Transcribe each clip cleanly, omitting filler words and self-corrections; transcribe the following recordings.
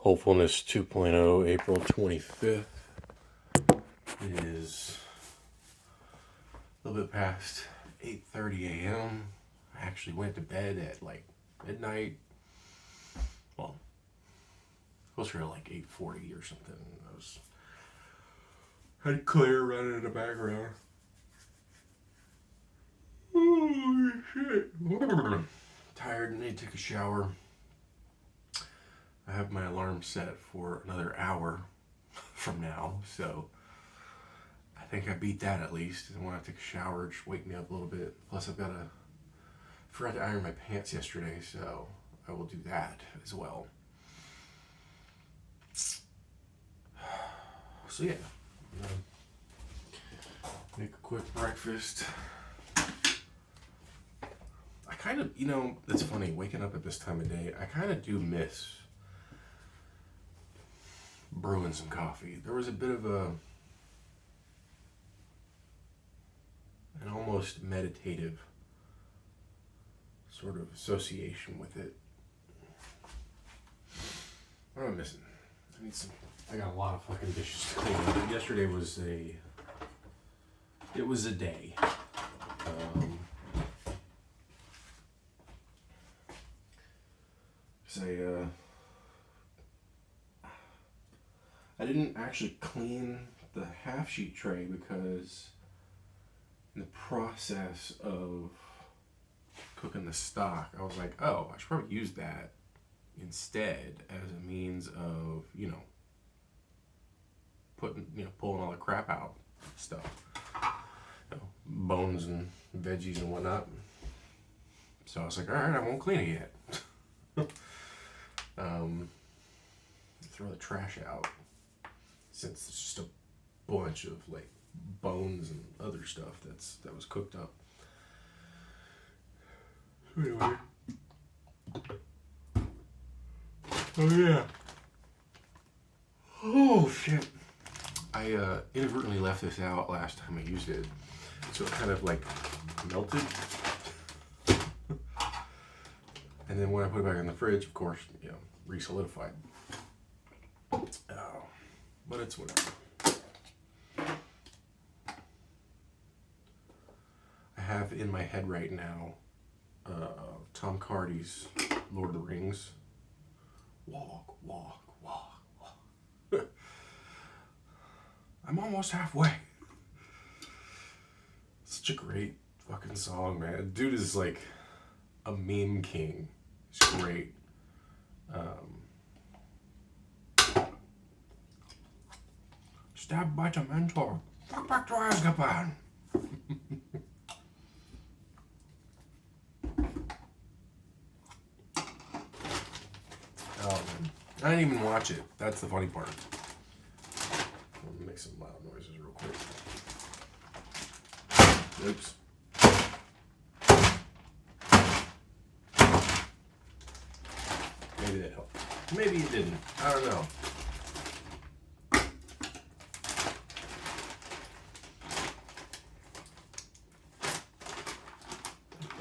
Hopefulness 2.0, April 25th. It is a little bit past 8:30 a.m. I actually went to bed at like midnight. Well, closer to like 8:40 or something. Had Claire running in the background. Holy shit. Tired and need to take a shower. I have my alarm set for another hour from now, so I think I beat that at least. I want to take a shower, just wake me up a little bit. Plus forgot to iron my pants yesterday, so I will do that as well. So yeah, I'm gonna make a quick breakfast. I kind of, it's funny, waking up at this time of day, I kind of do miss brewing some coffee. There was a bit of an almost meditative sort of association with it. What am I missing? I got a lot of fucking dishes to clean up. Yesterday was a day. I didn't actually clean the half sheet tray because in the process of cooking the stock, I was like, oh, I should probably use that instead as a means of, pulling all the crap out stuff. Bones and veggies and whatnot. So I was like, all right, I won't clean it yet. Throw the trash out since it's just a bunch of like bones and other stuff that was cooked up. So anyway. Oh yeah. Oh shit. I inadvertently left this out last time I used it, so it kind of like melted. And then when I put it back in the fridge, of course, re-solidified. But it's whatever. I have in my head right now Tom Hardy's Lord of the Rings. Walk, walk, walk, walk. I'm almost halfway. Such a great fucking song, man. Dude is like a meme king. It's great. Stabbed by the mentor. Fuck back to Azkaban. Oh man, I didn't even watch it. That's the funny part. I'm gonna make some loud noises real quick. Oops. Maybe that helped. Maybe it didn't. I don't know.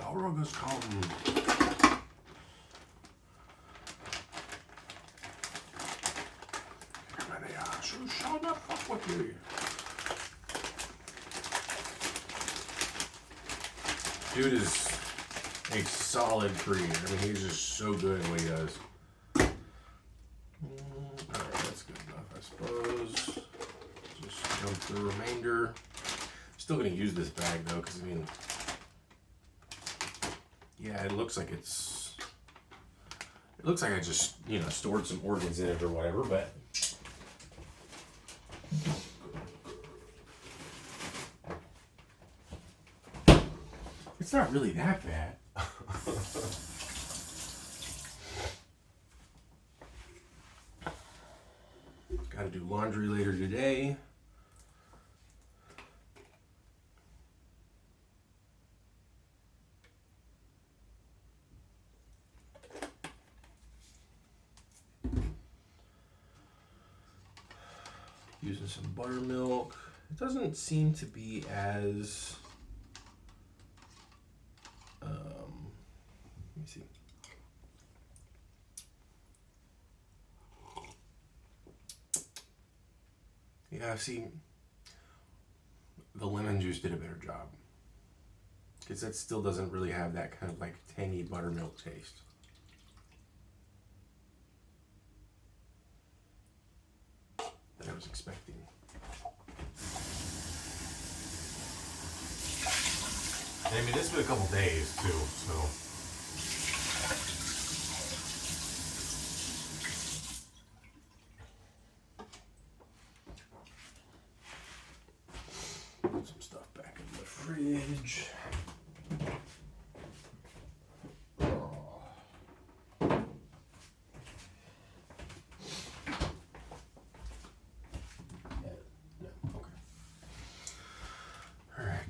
Balrog is calling. You shall not fuck with me. Dude is a solid creator. I mean, he's just so good at what he does. Alright, that's good enough, I suppose. Just dump the remainder. Still gonna use this bag though, because I mean, yeah, it looks like I just, stored some organs in it or whatever, but it's not really that bad. Gotta do laundry later today. Using some buttermilk. It doesn't seem to be as let me see. Yeah, see, the lemon juice did a better job. Because that still doesn't really have that kind of like tangy buttermilk taste. That I was expecting. I mean, this has been a couple days too, so. Put some stuff back in the fridge.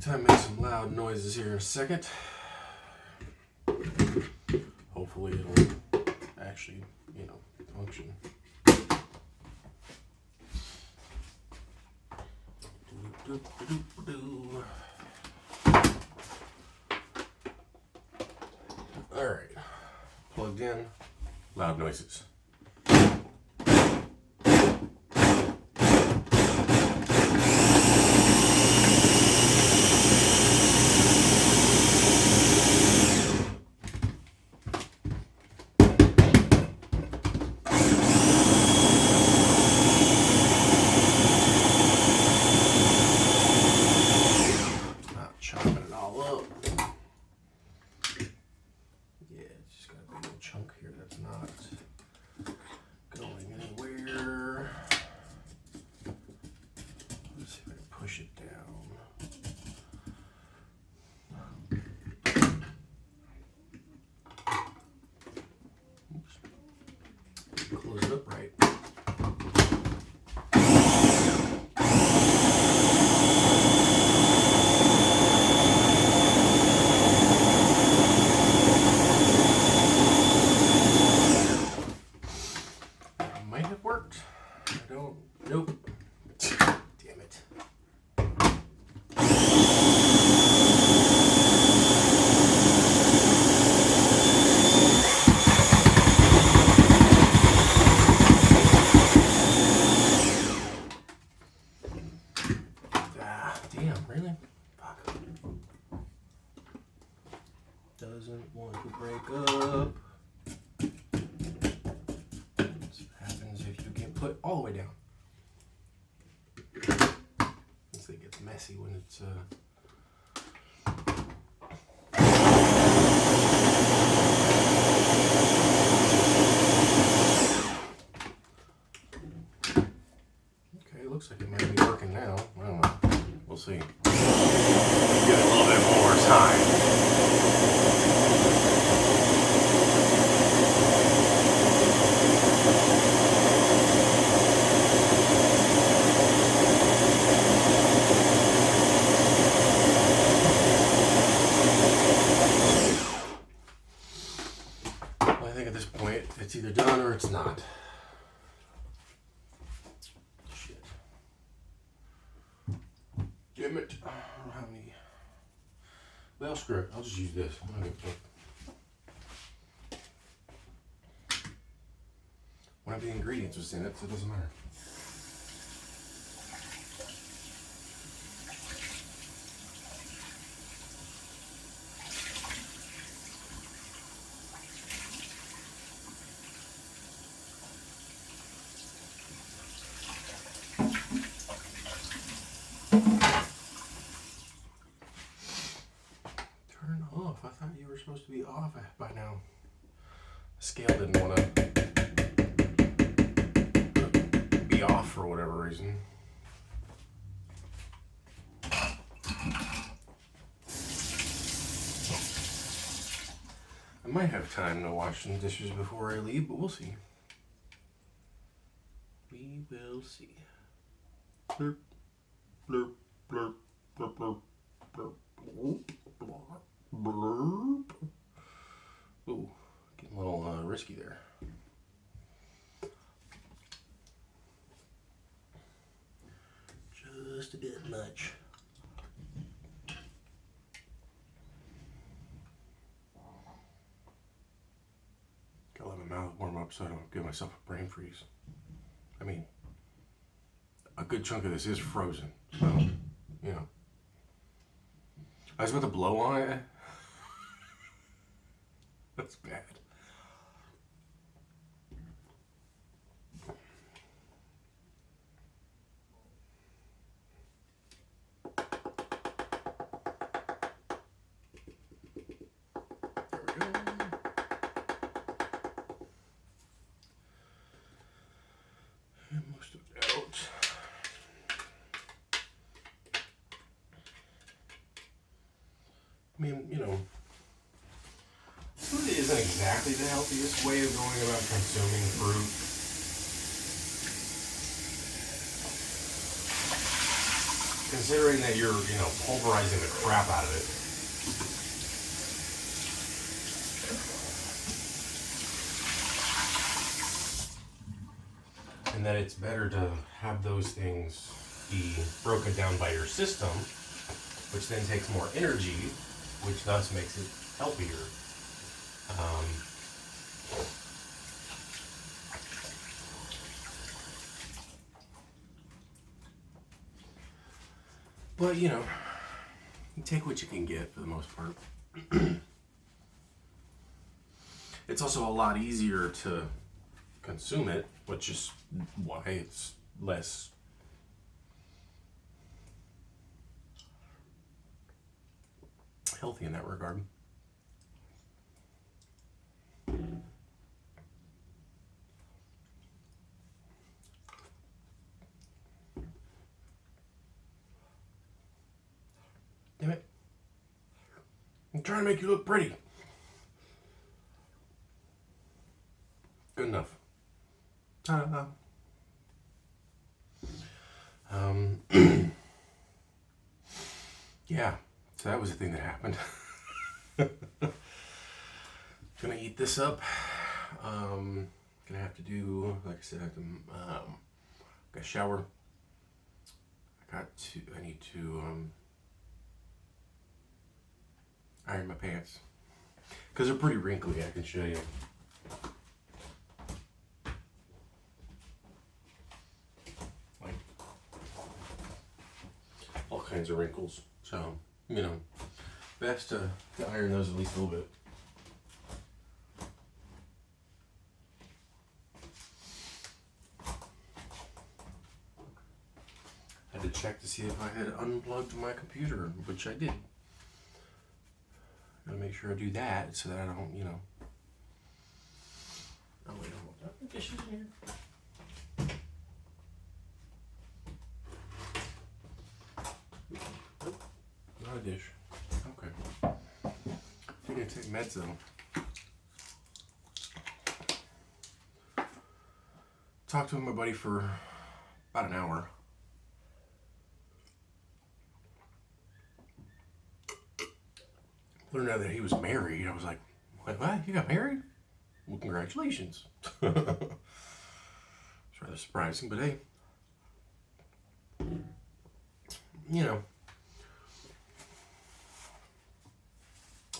Time to make some loud noises here in a second. Hopefully it'll actually, function. Alright. Plugged in. Loud noises. Close it up right. Might have worked. I don't. Nope. Damn it. Really? Fuck. Doesn't want to break up. That's what happens if you get put all the way down. This thing gets messy when it's Okay, looks like it might be working now. I don't know. We'll see. Give it a little bit more time. Well, I think at this point it's either done or it's not. Damn it. I don't have any. Well, screw it. I'll just use this. One of the ingredients was in it, so it doesn't matter. Turn off. I thought you were supposed to be off by now. The scale didn't want to be off for whatever reason. I might have time to wash some dishes before I leave, but we'll see. We will see. Blurp, blurp, blurp, blurp, blurp, blurp, blurp, blurp. Ooh, getting a little risky there. Just a bit much. Gotta let my mouth warm up so I don't give myself a brain freeze. I mean, a good chunk of this is frozen. So, you know. I was about to blow on it. That's bad. There we go. And most of it out. I mean, you know, food isn't exactly the healthiest way of going about consuming fruit. Considering that you're, you know, pulverizing the crap out of it. And that it's better to have those things be broken down by your system, which then takes more energy, which thus makes it healthier. But, you know, you take what you can get for the most part. It's also a lot easier to consume it, which is why it's less healthy in that regard. Damn it. I'm trying to make you look pretty. Good enough. Ta-da. Yeah, so that was the thing that happened. Gonna eat this up. Gonna have to do, like I said, I have to got a shower. I need to iron my pants because they're pretty wrinkly. I can show you. Like all kinds of wrinkles. So, you know, best to iron those at least a little bit. Had to check to see if I had unplugged my computer, which I did. Gotta make sure I do that so that I don't, you know. Oh wait, hold on. The dishes in here. Not a dish. Okay. You're gonna take meds though. Talked to my buddy for about an hour. Learned out that he was married. I was like, what? You got married? Well, congratulations. It's rather surprising, but hey. You know.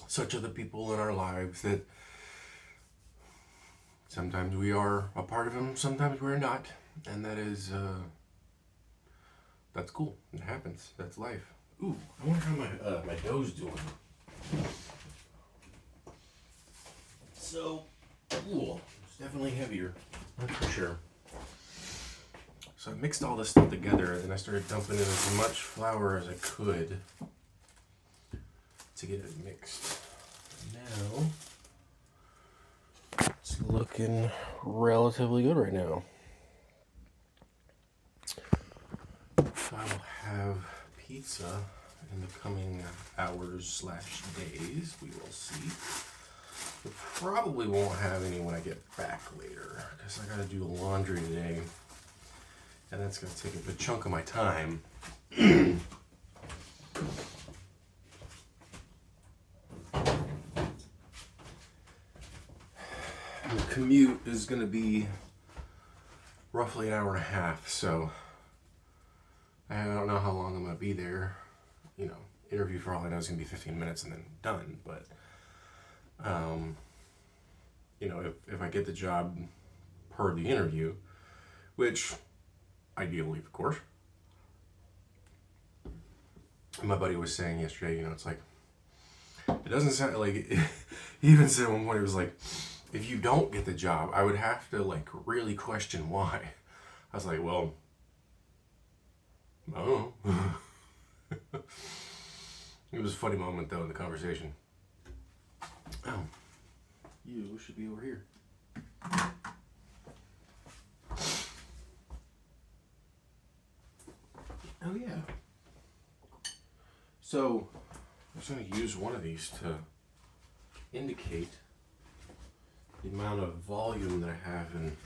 Such are the people in our lives that sometimes we are a part of them, sometimes we're not. And that is, that's cool. It happens. That's life. Ooh, I wonder how my dough's doing. So, ooh, it's definitely heavier. That's for sure. So I mixed all this stuff together and then I started dumping in as much flour as I could to get it mixed. Now, it's looking relatively good right now. I will have pizza in the coming hours/days. We will see. We probably won't have any when I get back later because I gotta do laundry today. And that's gonna take a good chunk of my time. The commute is gonna be roughly an hour and a half, so I don't know how long I'm gonna be there. You know, interview for all I know is gonna be 15 minutes and then done. But you know, if I get the job per the interview, which ideally, of course. My buddy was saying yesterday, it's like, it doesn't sound like, he even said at one point, it was like, if you don't get the job, I would have to like really question why. I was like, well, I don't know. It was a funny moment though in the conversation. Oh, you should be over here. Oh yeah. So I'm just going to use one of these to indicate the amount of volume that I have in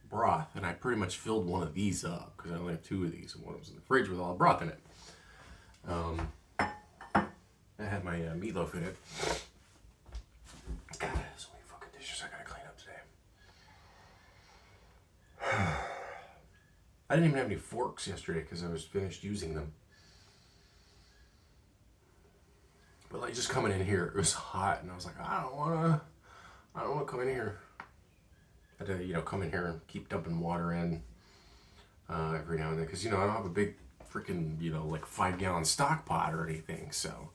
broth, and I pretty much filled one of these up because I only have two of these, and one was in the fridge with all the broth in it. I had my meatloaf in it. God, there's so many fucking dishes I gotta clean up today. I didn't even have any forks yesterday because I was finished using them. But like just coming in here, it was hot, and I was like, I don't wanna come in here. I had to, come in here and keep dumping water in every now and then, because I don't have a big freaking like 5-gallon stock pot or anything. So,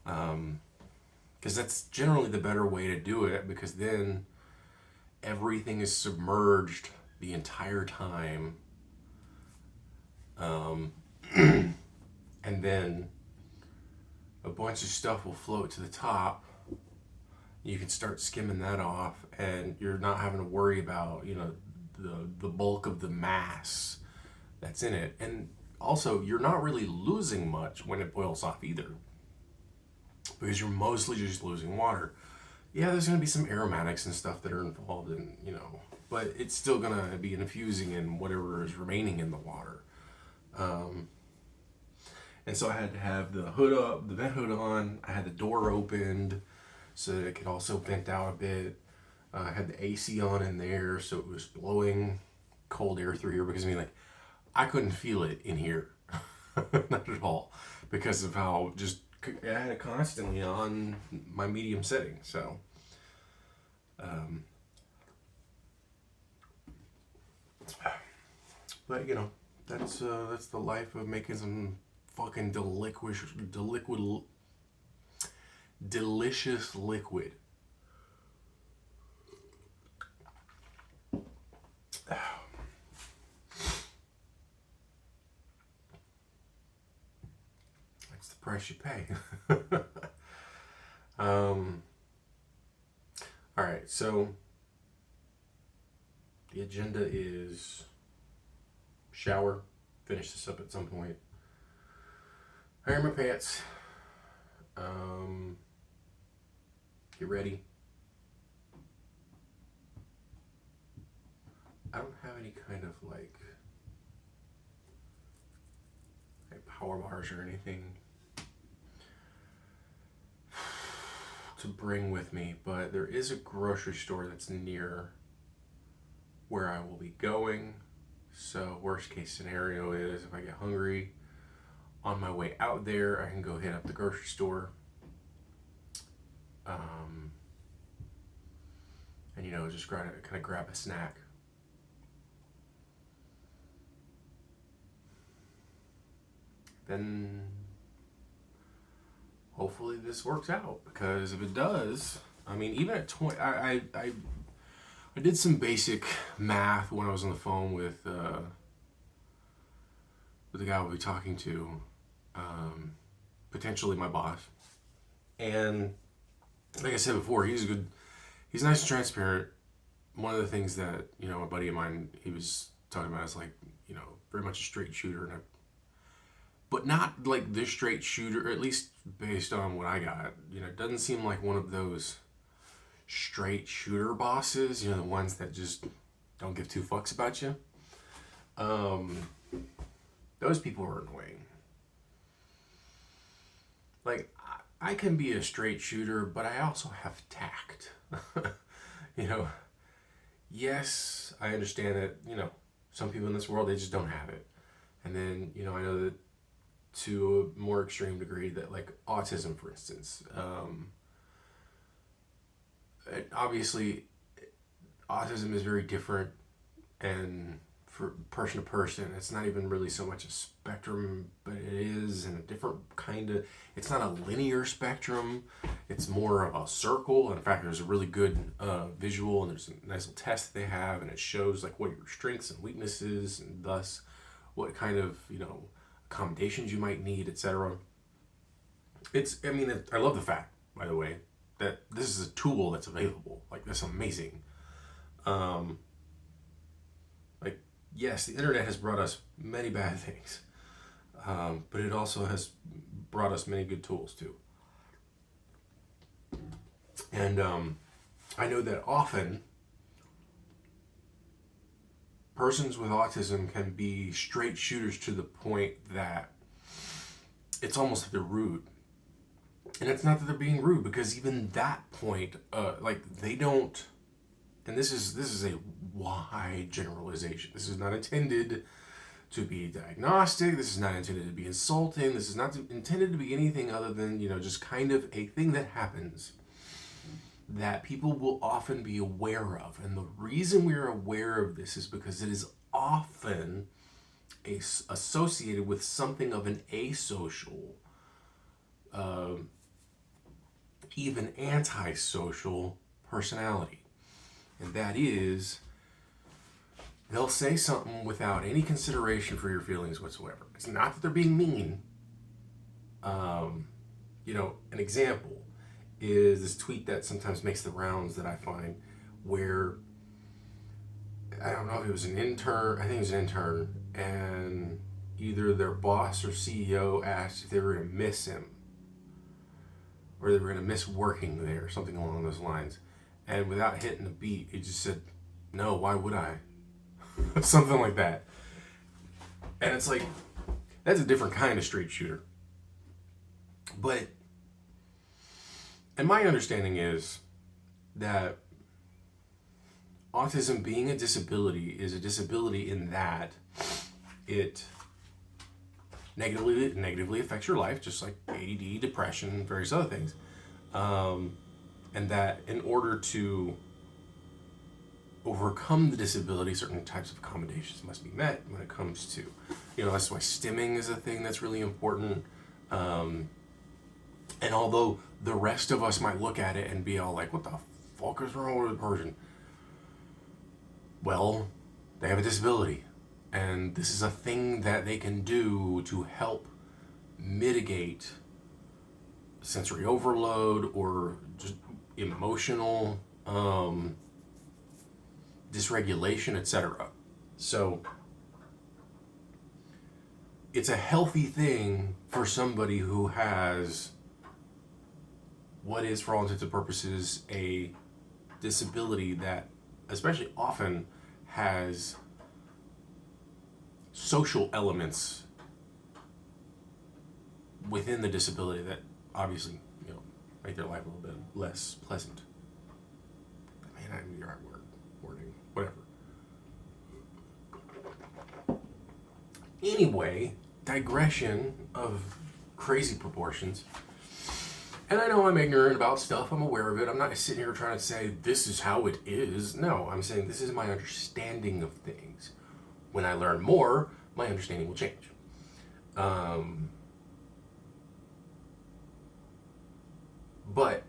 because that's generally the better way to do it, because then everything is submerged the entire time, and then a bunch of stuff will float to the top. You can start skimming that off, and you're not having to worry about the bulk of the mass that's in it. And also, you're not really losing much when it boils off either, because you're mostly just losing water. Yeah, there's going to be some aromatics and stuff that are involved in, but it's still going to be infusing in whatever is remaining in the water. And so I had to have the hood up, the vent hood on. I had the door opened so that it could also vent out a bit. I had the AC on in there, so it was blowing cold air through here, because I couldn't feel it in here. Not at all, because of how just I had it constantly on my medium setting. So, but that's the life of making some fucking delicious liquid. That's the price you pay. All right, so the agenda is shower, finish this up at some point, iron my pants, get ready. I don't have any kind of like power bars or anything to bring with me, but there is a grocery store that's near where I will be going. So worst case scenario is, if I get hungry on my way out there, I can go hit up the grocery store, and just kind of grab a snack. Then hopefully this works out, because if it does, even at 20, I did some basic math when I was on the phone with the guy we'll be talking to, potentially my boss. And like I said before, he's nice and transparent. One of the things that, a buddy of mine, he was talking about is very much a straight shooter, but not like this straight shooter, at least based on what I got. It doesn't seem like one of those straight shooter bosses, the ones that just don't give two fucks about you. Those people are annoying. I can be a straight shooter, but I also have tact. Yes, I understand that, some people in this world, they just don't have it. And then, I know that to a more extreme degree, that like autism, for instance, obviously autism is very different, and for person to person. It's not even really so much a spectrum, but it is in a different kind of, it's not a linear spectrum. It's more of a circle. In fact, there's a really good visual, and there's a nice little test that they have, and it shows like what your strengths and weaknesses, and thus what kind of, accommodations you might need, etc. I love the fact, by the way, that this is a tool that's available. Like, that's amazing. Yes, the internet has brought us many bad things, but it also has brought us many good tools too. And I know that often persons with autism can be straight shooters to the point that it's almost like they're rude. And it's not that they're being rude, because even that point, they don't. And this is a wide generalization. This is not intended to be diagnostic. This is not intended to be insulting. This is not intended to be anything other than, just kind of a thing that happens that people will often be aware of. And the reason we're aware of this is because it is often associated with something of an asocial, even antisocial personality. And that is, they'll say something without any consideration for your feelings whatsoever. It's not that they're being mean. An example is this tweet that sometimes makes the rounds that I find, where, I don't know if it was an intern, I think it was an intern, and either their boss or CEO asked if they were going to miss him, or they were going to miss working there, something along those lines. And without hitting a beat, he just said, "No, why would I?" Something like that. And it's like, that's a different kind of straight shooter. And my understanding is that autism being a disability is a disability in that it negatively affects your life, just like ADD, depression, various other things. And that in order to overcome the disability, certain types of accommodations must be met when it comes to, that's why stimming is a thing that's really important. And although the rest of us might look at it and be all like, what the fuck is wrong with the person? Well, they have a disability. And this is a thing that they can do to help mitigate sensory overload or just emotional dysregulation, etc. So it's a healthy thing for somebody who has what is, for all intents and purposes, a disability that especially often has social elements within the disability that obviously, make their life a little bit less pleasant. Your wording, whatever. Anyway, digression of crazy proportions. And I know I'm ignorant about stuff. I'm aware of it. I'm not sitting here trying to say this is how it is. No, I'm saying this is my understanding of things. When I learn more, my understanding will change. But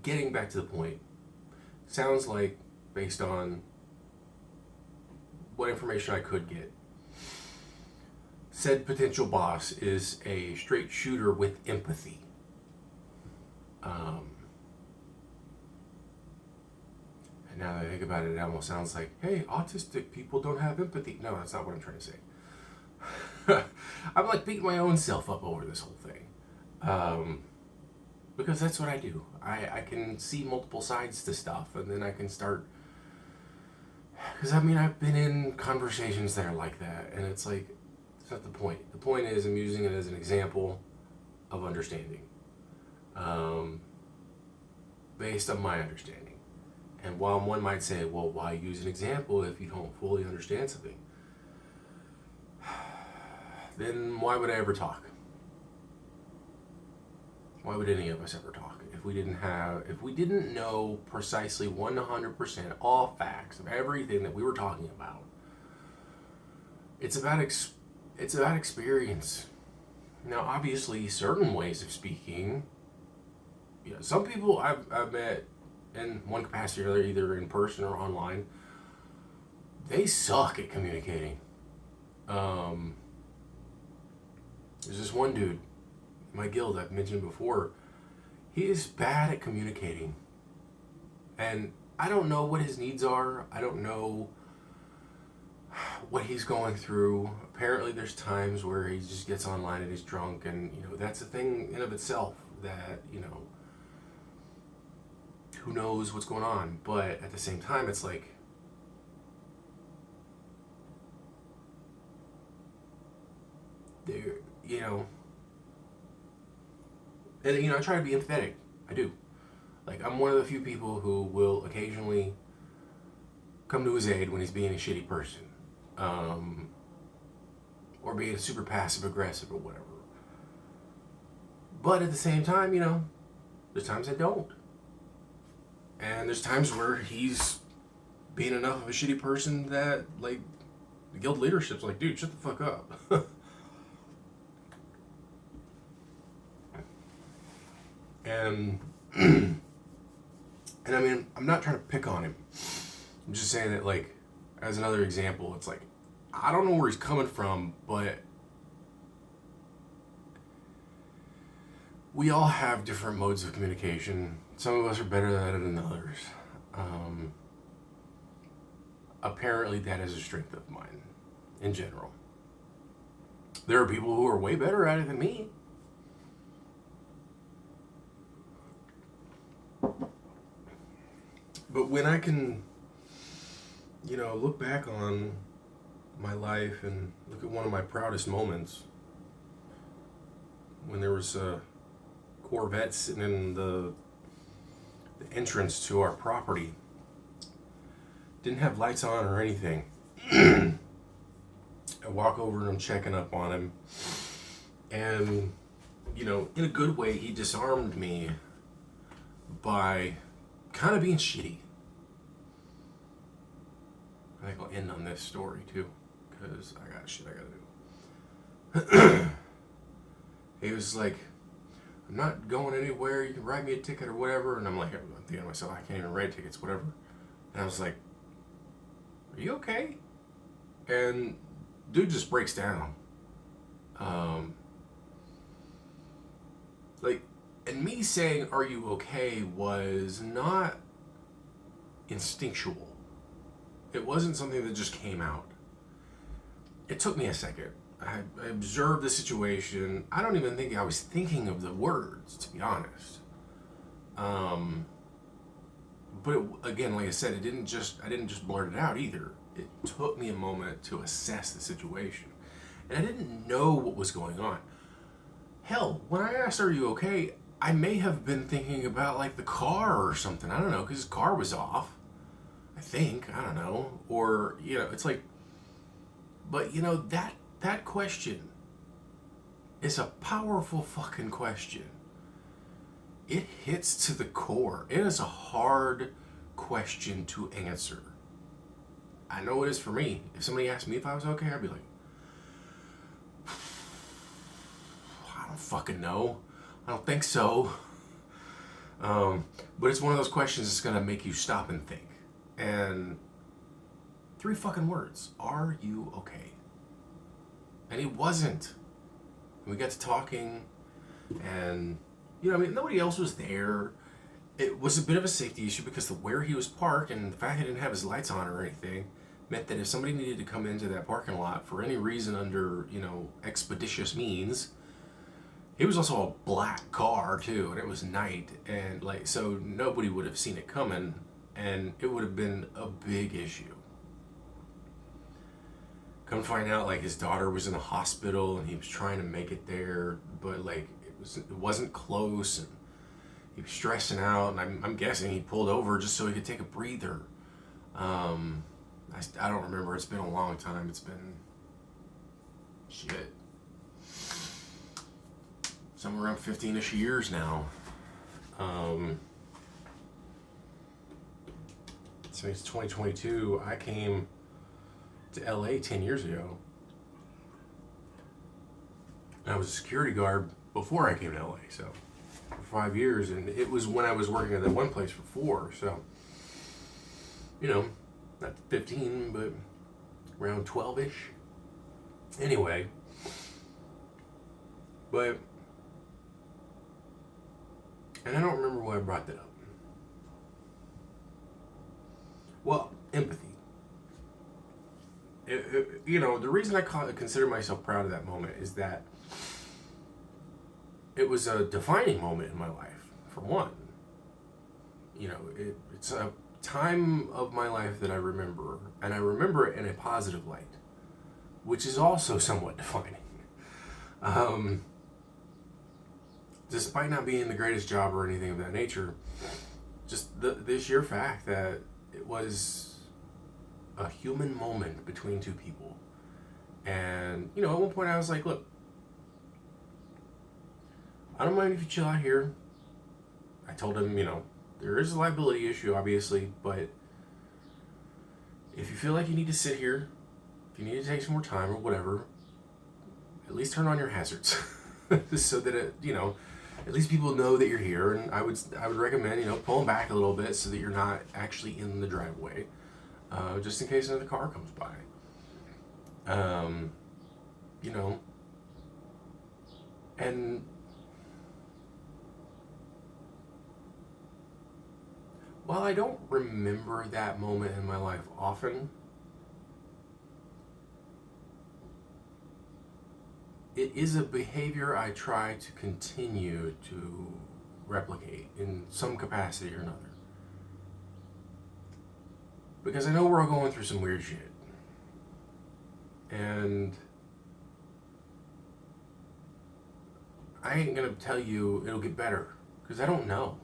getting back to the point, sounds like, based on what information I could get, said potential boss is a straight shooter with empathy. And now that I think about it, it almost sounds like, hey, autistic people don't have empathy. No, that's not what I'm trying to say. I'm like beating my own self up over this whole thing. Because that's what I do. I can see multiple sides to stuff, and then I can start... Because, I've been in conversations that are like that, and it's like, it's not the point. The point is, I'm using it as an example of understanding. Based on my understanding. And while one might say, well, why use an example if you don't fully understand something? Then why would I ever talk? Why would any of us ever talk if we didn't know precisely 100% all facts of everything that we were talking about? it's about experience. Now, obviously, certain ways of speaking. Some people I've met in one capacity or another, either in person or online, they suck at communicating. Um, there's this one dude in my guild I've mentioned before. He is bad at communicating. And I don't know what his needs are. I don't know what he's going through. Apparently, there's times where he just gets online and he's drunk, and that's a thing in of itself. That who knows what's going on? But at the same time, it's like there, and I try to be empathetic. I do. Like, I'm one of the few people who will occasionally come to his aid when he's being a shitty person. Or being super passive aggressive or whatever. But at the same time, there's times I don't. And there's times where he's being enough of a shitty person that, like, the guild leadership's like, dude, shut the fuck up. And I mean, I'm not trying to pick on him. I'm just saying that, like, as another example, it's like, I don't know where he's coming from, but we all have different modes of communication. Some of us are better at it than others. Apparently, that is a strength of mine, in general. There are people who are way better at it than me. But when I can, look back on my life and look at one of my proudest moments, when there was a Corvette sitting in the entrance to our property, didn't have lights on or anything. I walk over and I'm checking up on him, and in a good way, he disarmed me by kind of being shitty. I think I'll end on this story too, because I got shit I gotta do. He was like, I'm not going anywhere, you can write me a ticket or whatever. And I'm like, I'm thinking to myself, I can't even write tickets, whatever. And I was like, are you okay? And dude just breaks down. And me saying, are you okay, was not instinctual. It wasn't something that just came out. It took me a second. I observed the situation. I don't even think I was thinking of the words, to be honest. But again, like I said, I didn't just blurt it out either. It took me a moment to assess the situation. And I didn't know what was going on. Hell, when I asked, are you okay, I may have been thinking about, like, the car or something. I don't know, because his car was off. I think. I don't know. Or, it's like... But, that question is a powerful fucking question. It hits to the core. It is a hard question to answer. I know it is for me. If somebody asked me if I was okay, I'd be like, I don't fucking know. I don't think so. But it's one of those questions that's going to make you stop and think. And 3 fucking words. Are you okay? And he wasn't. And we got to talking, and, nobody else was there. It was a bit of a safety issue because where he was parked and the fact he didn't have his lights on or anything meant that if somebody needed to come into that parking lot for any reason under, expeditious means, it was also a black car too, and it was night, and so nobody would have seen it coming, and it would have been a big issue. Come to find out, his daughter was in the hospital and he was trying to make it there, but it wasn't close, and he was stressing out, and I'm guessing he pulled over just so he could take a breather. I don't remember. It's been a long time. It's been somewhere around 15-ish years now. So it's 2022. I came to LA 10 years ago. I was a security guard before I came to LA, so for 5 years, and it was when I was working at that one place for 4, so not 15, but around 12-ish. Anyway, but and I don't remember why I brought that up. Well, empathy. The reason I consider myself proud of that moment is that it was a defining moment in my life, for one. It's a time of my life that I remember, and I remember it in a positive light, which is also somewhat defining. Despite not being the greatest job or anything of that nature, just the sheer fact that it was a human moment between two people. And, at one point I was like, look, I don't mind if you chill out here. I told him, there is a liability issue, obviously, but if you feel like you need to sit here, if you need to take some more time or whatever, at least turn on your hazards so that at least people know that you're here. And I would recommend, pulling back a little bit so that you're not actually in the driveway, just in case another car comes by. And while I don't remember that moment in my life often, it is a behavior I try to continue to replicate in some capacity or another. Because I know we're all going through some weird shit. And I ain't gonna tell you it'll get better, because I don't know.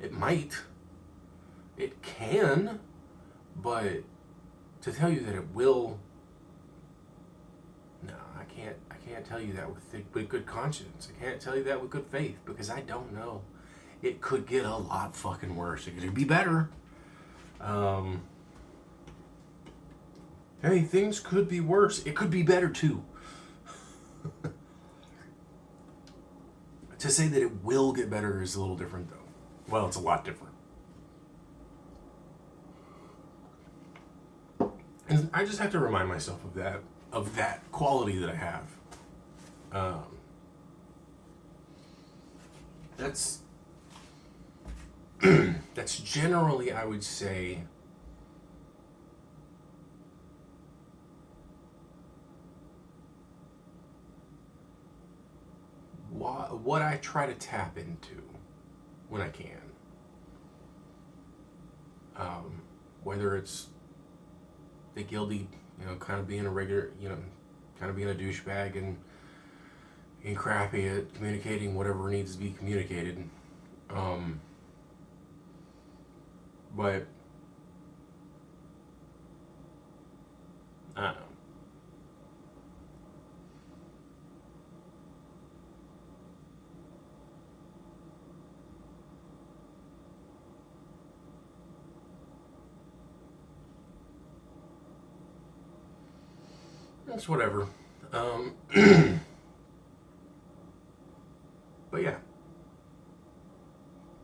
It might. It can. But to tell you that it will, no, I can't tell you that with good conscience. I can't tell you that with good faith, because I don't know. It could get a lot fucking worse. It could be better. Hey, things could be worse. It could be better too. To say that it will get better is a little different, though. Well, it's a lot different. And I just have to remind myself of that quality that I have. That's generally, I would say, what I try to tap into when I can. Whether it's the guilty, kind of being a regular, kind of being a douchebag and being crappy at communicating whatever needs to be communicated. But I don't know. That's whatever. But yeah.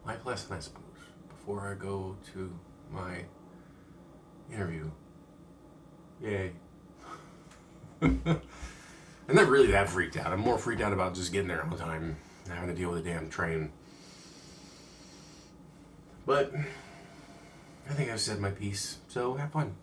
Life lesson, I suppose, before I go to my interview. Yay. I'm not really that freaked out. I'm more freaked out about just getting there on time and having to deal with a damn train. But I think I've said my piece, so have fun.